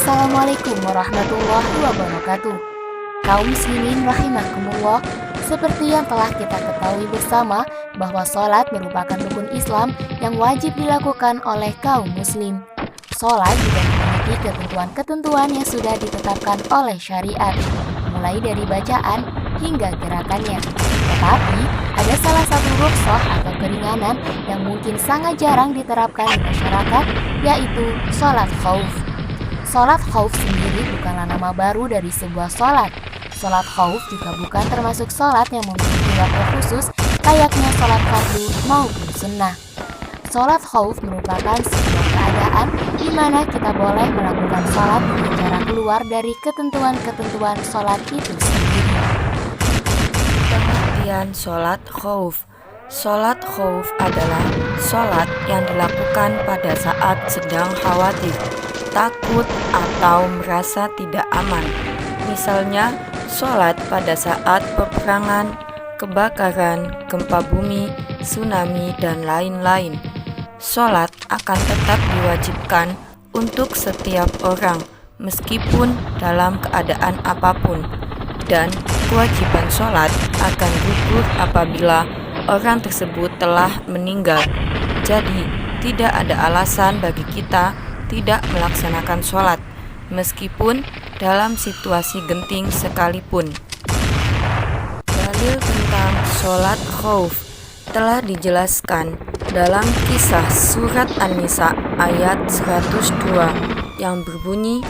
Assalamualaikum warahmatullahi wabarakatuh. Kaum muslimin rahimakumullah, seperti yang telah kita ketahui bersama bahwa sholat merupakan rukun Islam yang wajib dilakukan oleh kaum muslim. Sholat juga memiliki ketentuan-ketentuan yang sudah ditetapkan oleh syariat, mulai dari bacaan hingga gerakannya. Tetapi, ada salah satu rukhsah atau keringanan yang mungkin sangat jarang diterapkan di masyarakat, yaitu sholat khauf. Sholat khauf sendiri bukanlah nama baru dari sebuah sholat. Sholat khauf juga bukan termasuk sholat yang memiliki waktu khusus layaknya sholat fardu maupun sunnah. Sholat khauf merupakan sebuah keadaan di mana kita boleh melakukan sholat dengan cara keluar dari ketentuan-ketentuan sholat itu sendiri. Pengertian sholat khauf. Sholat khauf adalah sholat yang dilakukan pada saat sedang khawatir, takut, atau merasa tidak aman. Misalnya, sholat pada saat peperangan, kebakaran, gempa bumi, tsunami, dan lain-lain. Sholat akan tetap diwajibkan untuk setiap orang, meskipun dalam keadaan apapun. Dan kewajiban sholat akan gugur apabila orang tersebut telah meninggal. Jadi, tidak ada alasan bagi kita tidak melaksanakan sholat, meskipun dalam situasi genting sekalipun. Dalil tentang sholat khauf telah dijelaskan dalam kisah surat An-Nisa ayat 102 yang berbunyi,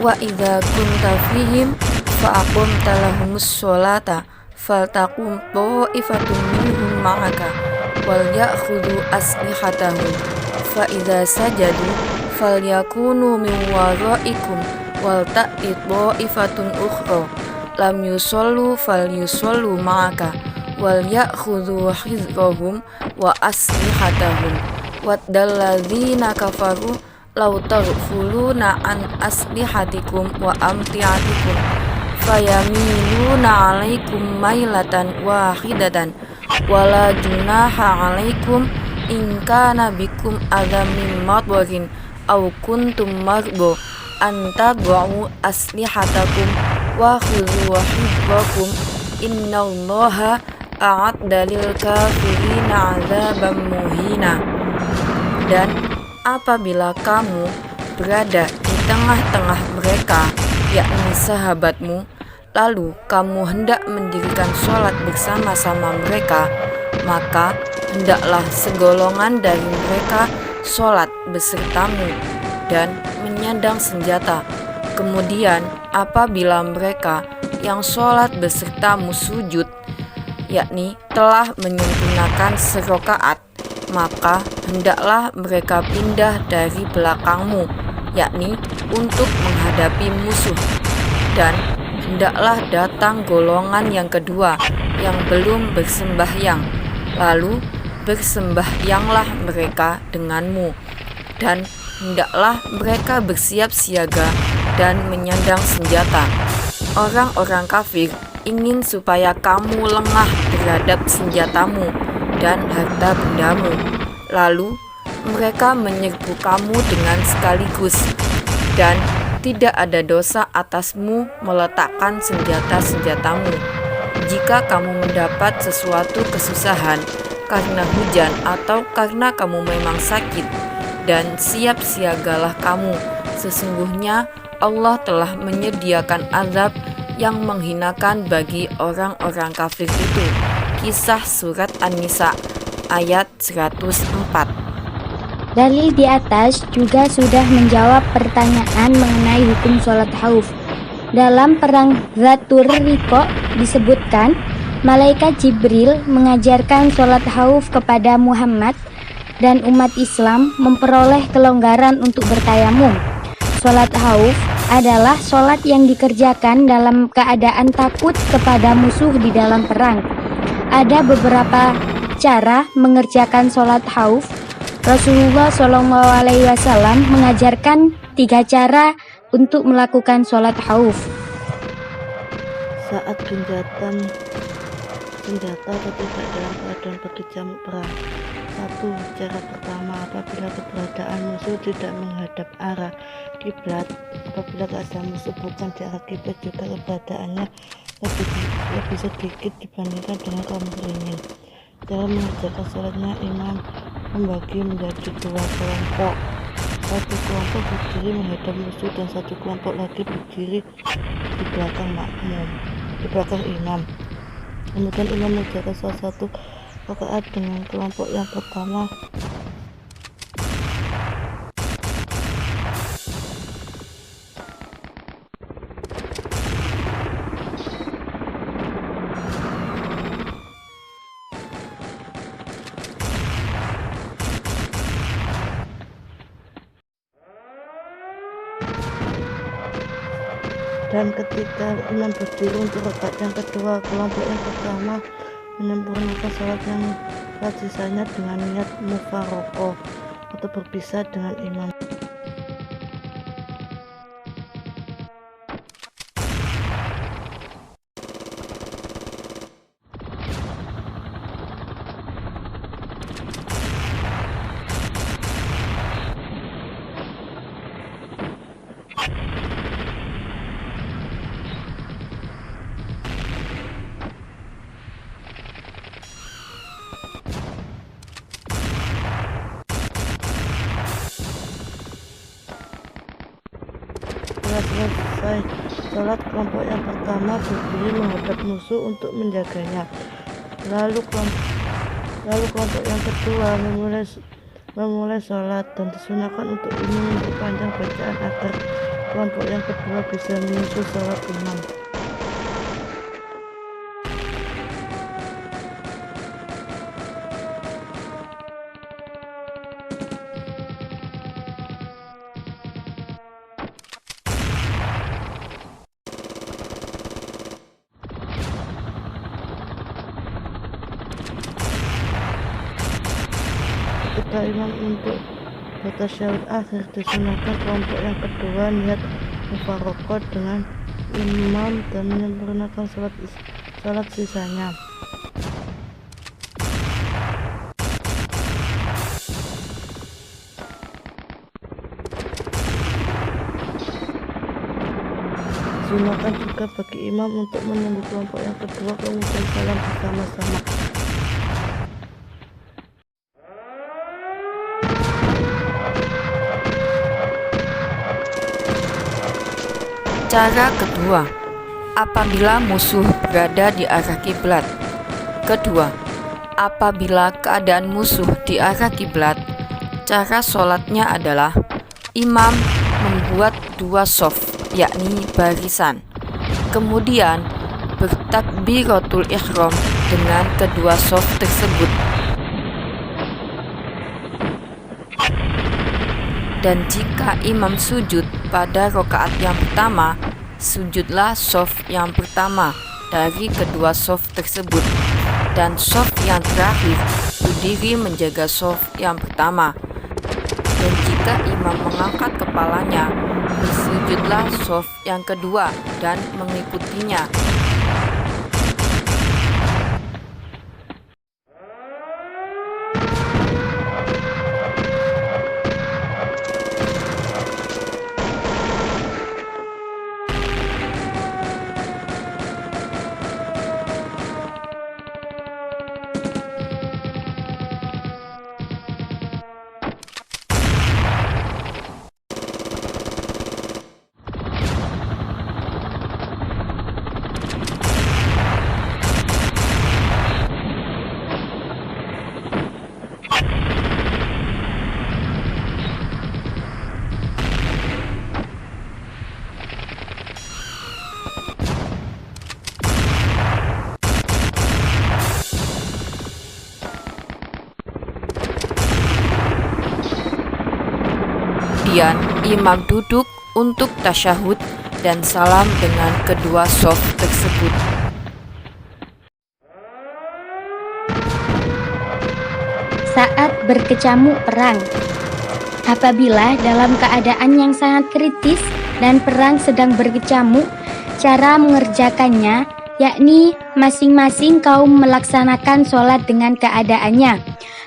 Wa idza kunta fihim fa'aqumta lahumus sholata faltaqum ta'ifatun minhum ma'aka wal ya'khudhu aslihatahum fa idza sajadu falyakunu min waraikum wal ta'ti ta'ifatun ukhra lam yusallu falyusallu ma'aka wal ya'khudhu hizrahum wa aslihatahum waddalladzina kafaru law taghfuluna an aslihatikum wa amtiatikum fayamiluna alaikum mailatan wahidatan wala junaha alaikum in kana bikum adam min madwarin aw kuntum marbo an tadwa'u aslihatakum wa khudhu hidrakum innallaha a'adda lil kafirina 'adzaban muhina. Dan apabila kamu berada di tengah-tengah mereka, yakni sahabatmu, lalu kamu hendak mendirikan sholat bersama-sama mereka, maka hendaklah segolongan dari mereka sholat besertamu dan menyandang senjata. Kemudian apabila mereka yang sholat besertamu sujud, yakni telah menyempurnakan serakaat, maka hendaklah mereka pindah dari belakangmu, yakni untuk menghadapi musuh. Dan hendaklah datang golongan yang kedua yang belum bersembahyang, lalu bersembahyanglah mereka denganmu. Dan hendaklah mereka bersiap siaga dan menyandang senjata. Orang-orang kafir ingin supaya kamu lengah terhadap senjatamu dan harta bendamu. Lalu mereka menyerbu kamu dengan sekaligus, dan tidak ada dosa atasmu meletakkan senjata-senjatamu. Jika kamu mendapat sesuatu kesusahan karena hujan atau karena kamu memang sakit, dan siap siagalah kamu, sesungguhnya Allah telah menyediakan azab yang menghinakan bagi orang-orang kafir itu. Kisah surat An-Nisa ayat 104. Dalil di atas juga sudah menjawab pertanyaan mengenai hukum sholat khauf. Dalam perang Dzatur Riqa disebutkan, malaikat Jibril mengajarkan sholat khauf kepada Muhammad dan umat Islam memperoleh kelonggaran untuk bertayamum. Sholat khauf adalah sholat yang dikerjakan dalam keadaan takut kepada musuh di dalam perang. Ada beberapa cara mengerjakan sholat khauf. Rasulullah SAW mengajarkan 3 cara untuk melakukan sholat khauf. Saat bersenjata atau tidak dalam keadaan berkecamuk perang. 1. Cara pertama, apabila keberadaan musuh tidak menghadap arah kiblat. Apabila keadaan musuh bukan di arah kiblat juga keberadaannya lebih sedikit dibandingkan dengan kaum muslimin. Cara mengerjakan sholatnya, imam membagi menjadi 2 kelompok. Satu kelompok berdiri menghadap musuh dan satu kelompok lagi berdiri di belakang imam. Kemudian imam mengerjakan salah satu rakaat dengan kelompok yang pertama. Dan ketika imam berdiri untuk rakaat yang kedua, kelompok yang pertama menyempurnakan sholat sisanya dengan niat mufaroqoh atau berpisah dengan imam. Setelah selesai sholat, kelompok yang pertama berdiri menghadap musuh untuk menjaganya. Lalu kelompok yang kedua memulai sholat, dan disunahkan untuk ini memperpanjang bacaan agar kelompok yang kedua bisa menyusul sholat imam. Ketika imam untuk bertasyahud akhir, disunahkan kelompok yang kedua niat mufaroqah dengan imam dan menyempurnakan sholat sisanya. Disunahkan juga bagi imam untuk menunggu kelompok yang kedua kemudian salam bersama-sama. Cara kedua, apabila musuh berada di arah kiblat. Kedua, apabila keadaan musuh di arah kiblat, cara sholatnya adalah imam membuat 2 shaf, yakni barisan. Kemudian bertakbiratul ihram dengan kedua shaf tersebut. Dan jika imam sujud pada rakaat yang pertama, sujudlah shaf yang pertama dari kedua shaf tersebut, dan shaf yang terakhir berdiri menjaga shaf yang pertama. Dan jika imam mengangkat kepalanya, bersujudlah shaf yang kedua dan mengikutinya. Kemudian imam duduk untuk tasyahud dan salam dengan kedua shaf tersebut. Saat berkecamuk perang, apabila dalam keadaan yang sangat kritis dan perang sedang berkecamuk, cara mengerjakannya yakni masing-masing kaum melaksanakan sholat dengan keadaannya,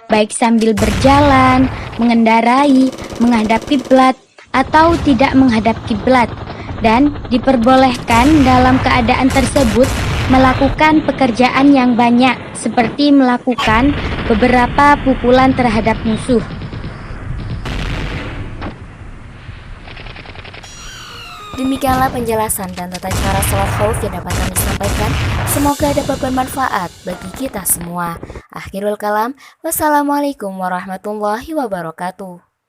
baik sambil berjalan, mengendarai, menghadap kiblat, atau tidak menghadap kiblat, dan diperbolehkan dalam keadaan tersebut melakukan pekerjaan yang banyak, seperti melakukan beberapa pukulan terhadap musuh. Demikianlah penjelasan dan tata cara sholat khauf yang dapat kami sampaikan. Semoga dapat bermanfaat bagi kita semua. Akhirul kalam, wassalamualaikum warahmatullahi wabarakatuh.